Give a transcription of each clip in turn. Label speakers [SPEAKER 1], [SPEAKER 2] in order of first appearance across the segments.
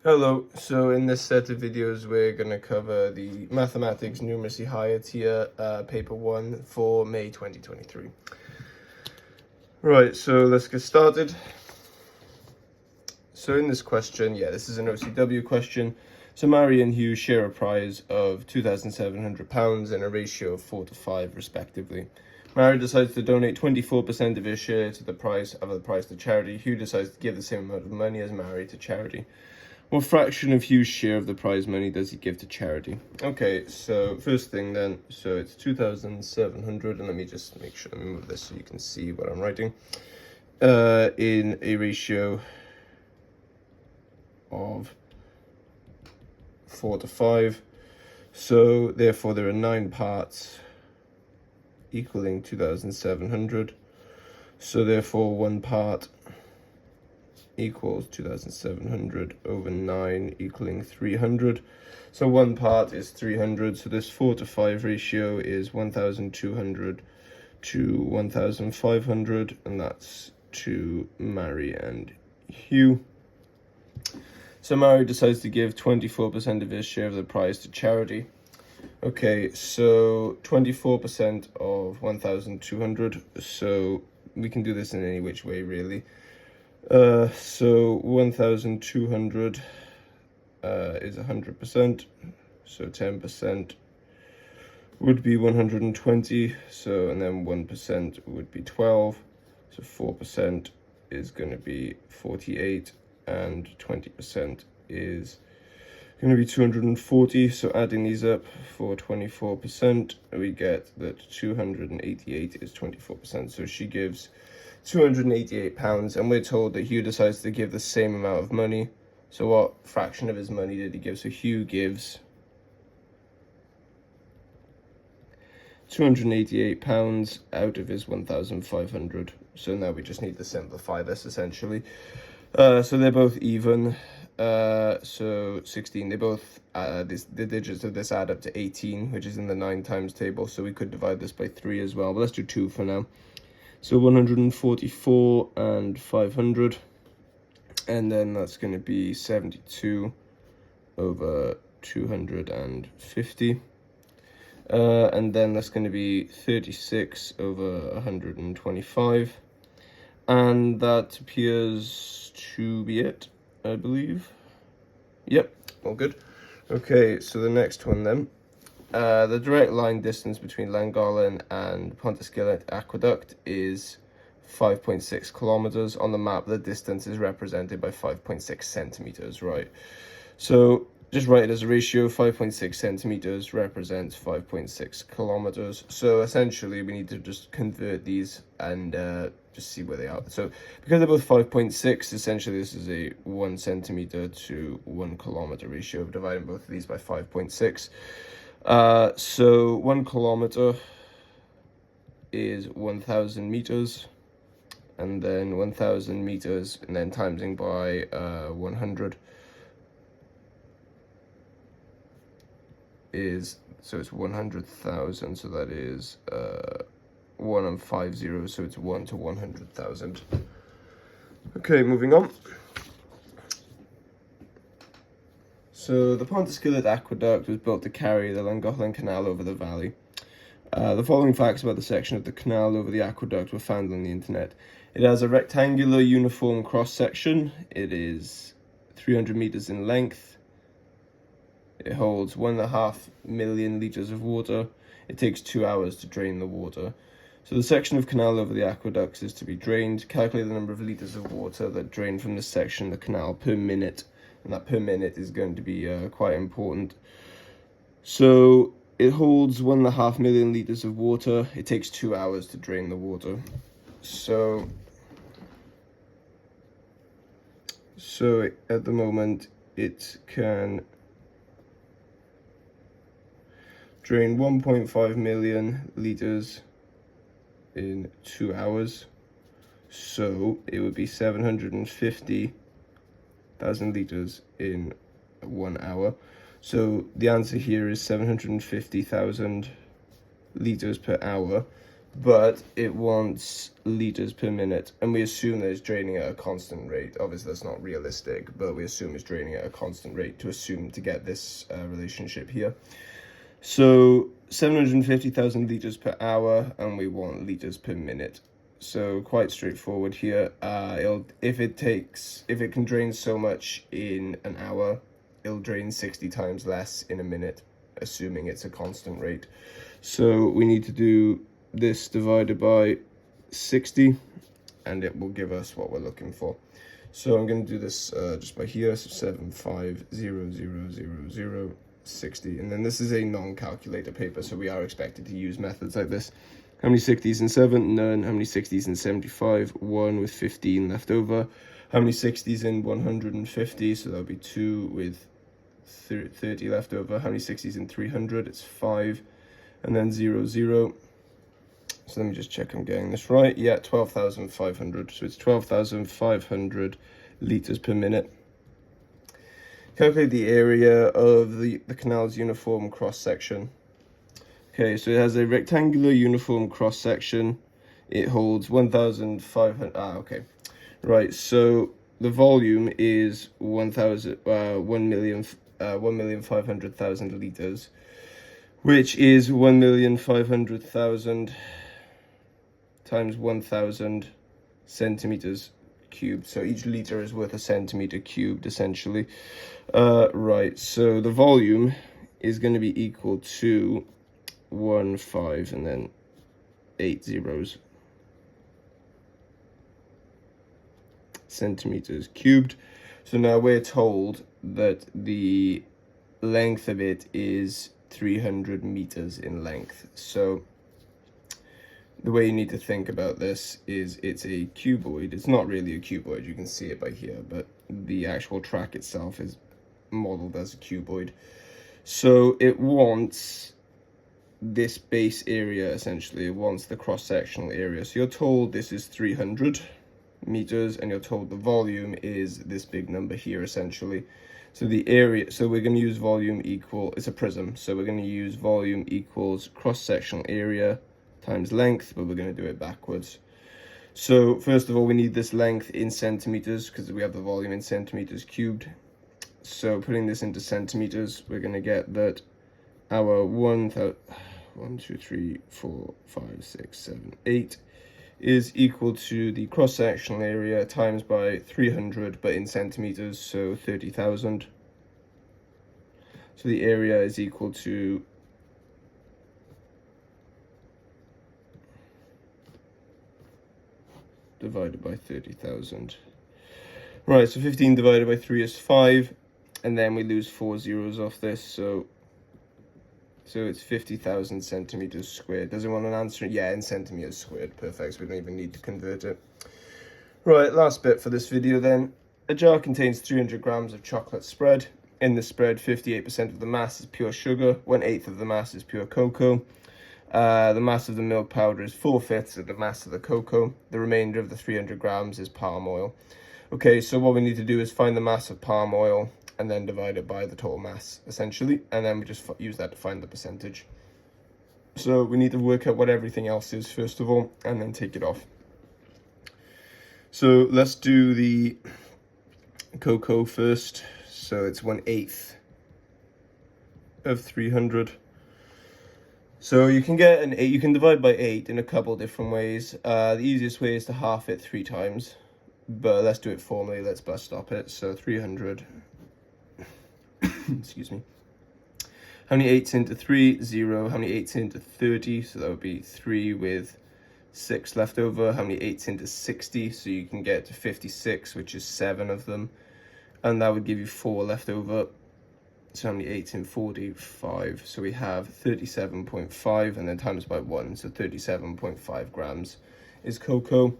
[SPEAKER 1] Hello, so in this set of videos we're going to cover the Mathematics Numeracy Higher Tier Paper 1 for May 2023. Right, so let's get started. So in this question, this is an OCW question. So Mary and Hugh share a prize of £2,700 in a ratio of 4 to 5 respectively. Mary decides to donate 24% of his share to the prize to charity. Hugh decides to give the same amount of money as Mary to charity. What fraction of Hugh's share of the prize money does he give to charity? Okay, so first thing then, so it's 2,700, and let me just make sure I move this so you can see what I'm writing. In a ratio of 4 to 5. So therefore there are 9 parts equaling 2,700. So therefore 1 part equals 2,700 over 9 equaling 300. So 1 part is 300. So this 4 to 5 ratio is 1,200 to 1,500, and that's to Mary and Hugh. So Mary decides to give 24% of his share of the prize to charity. Okay, so 24% of 1,200. So we can do this in any which way, really. So 1,200 is 100%, so 10% would be 120, so, and then 1% would be 12, so 4% is going to be 48, and 20% is going to be 240, so adding these up for 24%, we get that 288 is 24%, so she gives £288, and we're told that Hugh decides to give the same amount of money. So what fraction of his money did he give? So Hugh gives £288 out of his 1,500. So now we just need to simplify this essentially. So they're both even. So 16, they both, the digits of this add up to 18, which is in the 9 times table. So we could divide this by 3 as well, but let's do 2 for now. So 144 and 500, and then that's going to be 72 over 250, and then that's going to be 36 over 125, and that appears to be it, I believe. Yep, all good. Okay, so the next one then. The direct line distance between Llangollen and Pontyskillet Aqueduct is 5.6 kilometers. On the map, the distance is represented by 5.6 centimeters, right? So just write it as a ratio. 5.6 centimeters represents 5.6 kilometers. So essentially, we need to just convert these and just see where they are. So because they're both 5.6, essentially this is a 1 centimeter to 1 kilometer ratio of dividing both of these by 5.6. So 1 kilometer is 1,000 meters, and then 1,000 meters, and then timesing by 100 is, so it's 100,000, so that is 1 and 5 zeros, so it's 1 to 100,000. Okay, moving on. So the Pontyskillet Aqueduct was built to carry the Llangollen Canal over the valley. The following facts about the section of the canal over the aqueduct were found on the internet. It has a rectangular uniform cross-section. It is 300 meters in length. It holds 1.5 million liters of water. It takes 2 hours to drain the water. So the section of canal over the aqueducts is to be drained. Calculate the number of liters of water that drain from this section of the canal per minute. And that per minute is going to be quite important. So it holds 1.5 million liters of water. It takes 2 hours to drain the water. So at the moment it can drain 1.5 million liters in 2 hours. So it would be 750,000 liters in 1 hour. So the answer here is 750,000 liters per hour. but it wants liters per minute, and we assume that it's draining at a constant rate. Obviously that's not realistic, but we assume it's draining at a constant rate to get this relationship here. So 750,000 liters per hour, and we want liters per minute. So quite straightforward here. If it can drain so much in an hour, it'll drain 60 times less in a minute, assuming it's a constant rate. So we need to do this divided by 60, and it will give us what we're looking for. So I'm going to do this just by here. So 750,000,60, and then this is a non-calculator paper, so we are expected to use methods like this. How many 60s in 7? None. How many 60s in 75? 1 with 15 left over. How many 60s in 150? So that'll be 2 with 30 left over. How many 60s in 300? It's 5. And then 0, 0. So let me just check I'm getting this right. Yeah, 12,500. So it's 12,500 liters per minute. Calculate the area of the canal's uniform cross-section. Okay, so it has a rectangular uniform cross-section. It holds 1,500, okay. Right, so the volume is 1,500,000 liters, which is 1,500,000 times 1,000 centimeters cubed. So each liter is worth a centimeter cubed, essentially. Right, so the volume is going to be equal to 15 and then 8 zeros centimeters cubed. So now we're told that the length of it is 300 meters in length. So the way you need to think about this is it's a cuboid. It's not really a cuboid, you can see it by here, but the actual track itself is modeled as a cuboid. So it wants this base area, essentially. It wants the cross-sectional area. So you're told this is 300 meters, and you're told the volume is this big number here, essentially. So the area, so we're going to use volume equal, it's a prism, so we're going to use volume equals cross-sectional area times length, but we're going to do it backwards. So first of all, we need this length in centimeters because we have the volume in centimeters cubed. So putting this into centimeters, we're going to get that our 1, 2, 3, 4, 5, 6, 7, 8 is equal to the cross-sectional area times by 300, but in centimeters, so 30,000. So the area is equal to divided by 30,000. Right, so 15 divided by 3 is 5, and then we lose 4 zeros off this, so it's 50,000 centimeters squared. Does anyone want an answer? Yeah, in centimeters squared. Perfect, so we don't even need to convert it. Right, last bit for this video then. A jar contains 300 grams of chocolate spread. In the spread, 58% of the mass is pure sugar, 1/8 of the mass is pure cocoa. The mass of the milk powder is 4/5 of the mass of the cocoa. The remainder of the 300 grams is palm oil. Okay, so what we need to do is find the mass of palm oil and then divide it by the total mass, essentially, and then we just use that to find the percentage. So we need to work out what everything else is first of all, and then take it off. So let's do the cocoa first. So it's 1/8 of 300. So you can get an 8, you can divide by 8 in a couple different ways. The easiest way is to half it 3 times, but let's do it formally. Let's bus stop it. So 300. Excuse me. How many 8s into 3? 0. How many 8s into 30? So that would be 3 with 6 left over. How many 8s into 60? So you can get to 56, which is 7 of them. And that would give you 4 left over. So how many 8s in 40? 5. So we have 37.5 and then times by 1. So 37.5 grams is cocoa.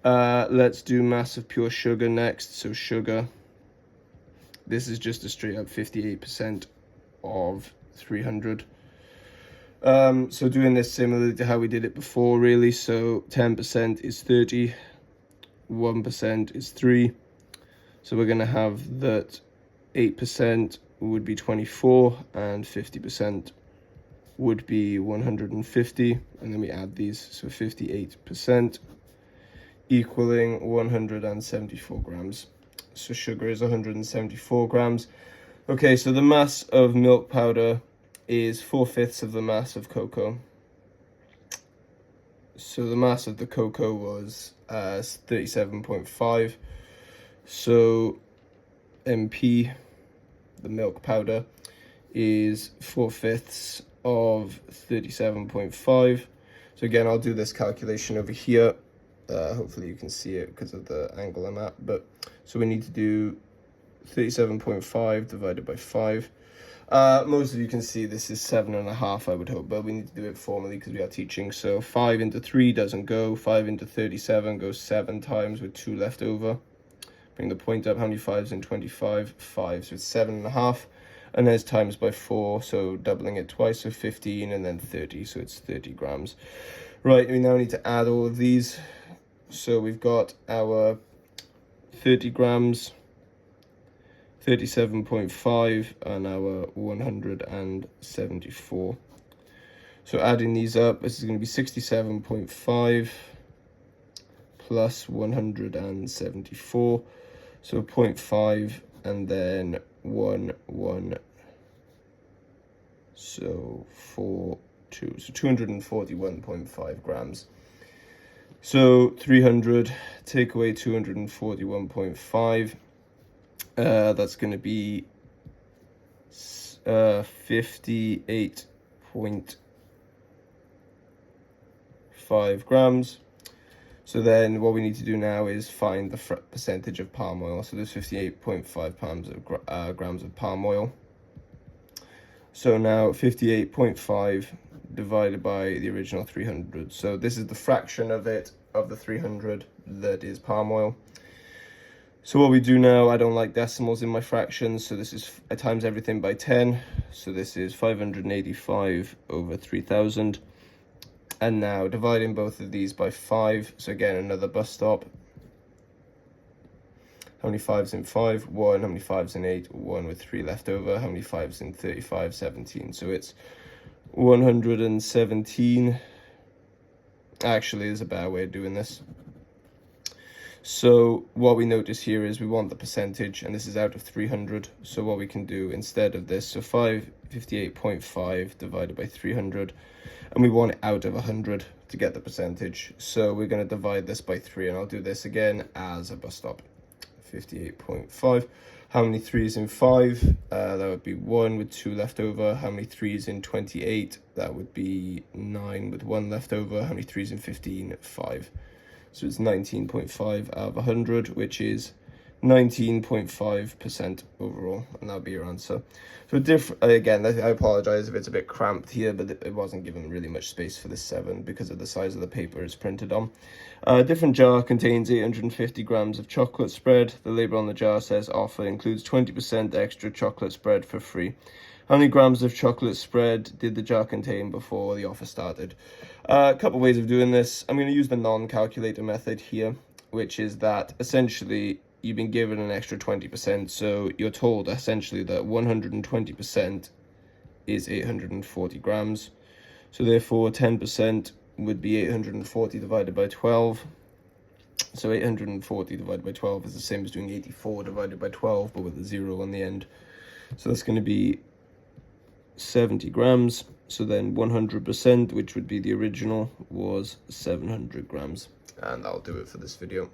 [SPEAKER 1] Let's do mass of pure sugar next. So sugar. This is just a straight up 58% of 300. So doing this similarly to how we did it before, really. So 10% is 30, 1% is 3. So we're going to have that 8% would be 24, and 50% would be 150, and then we add these, so 58%, equaling 174 grams. So sugar is 174 grams. Okay, so the mass of milk powder is 4/5 of the mass of cocoa. So the mass of the cocoa was 37.5. So MP, the milk powder, is 4/5 of 37.5. So again, I'll do this calculation over here. Hopefully you can see it because of the angle I'm at. But so we need to do 37.5 divided by 5. Most of you can see this is 7.5, I would hope, but we need to do it formally because we are teaching. So 5 into 3 doesn't go. 5 into 37 goes 7 times with 2 left over. Bring the point up. How many 5s in 25? 5. So it's 7.5. And then it's times by 4, so doubling it twice, so 15, and then 30, so it's 30 grams. Right, we now need to add all of these. So we've got our 30 grams, 37.5, and our 174. So adding these up, this is going to be 67.5 plus 174. So 0.5 and then 1, so 4, 2, so 241.5 grams. So 300, take away 241.5, that's going to be 58.5 grams. So then what we need to do now is find the percentage of palm oil. So there's 58.5 grams of palm oil. So now 58.5 divided by the original 300. So this is the fraction of it, of the 300, that is palm oil. So what we do now, I don't like decimals in my fractions, so this is, I times everything by 10. So this is 585 over 3,000. And now dividing both of these by 5. So again, another bus stop. How many 5s in 5? 1. How many 5s in 8? 1 with 3 left over. How many 5s in 35? 17. So it's 117. Actually, there's a better way of doing this. So what we notice here is we want the percentage, and this is out of 300. So what we can do instead of this, so 58.5 divided by 300, and we want it out of 100 to get the percentage. So we're going to divide this by 3, and I'll do this again as a bus stop. 58.5. How many 3s in 5? That would be 1 with 2 left over. How many 3s in 28? That would be 9 with 1 left over. How many 3s in 15? 5. So it's 19.5 out of 100, which is 19.5% overall, and that'll be your answer. So again, I apologize if it's a bit cramped here, but it wasn't given really much space for this 7 because of the size of the paper it's printed on. A different jar contains 850 grams of chocolate spread. The label on the jar says offer includes 20% extra chocolate spread for free. How many grams of chocolate spread did the jar contain before the offer started? A couple ways of doing this. I'm going to use the non-calculator method here, which is that essentially you've been given an extra 20%, so you're told essentially that 120% is 840 grams. So therefore 10% would be 840 divided by 12. So 840 divided by 12 is the same as doing 84 divided by 12, but with a 0 on the end. So that's going to be 70 grams. So then 100%, which would be the original, was 700 grams. And that'll do it for this video.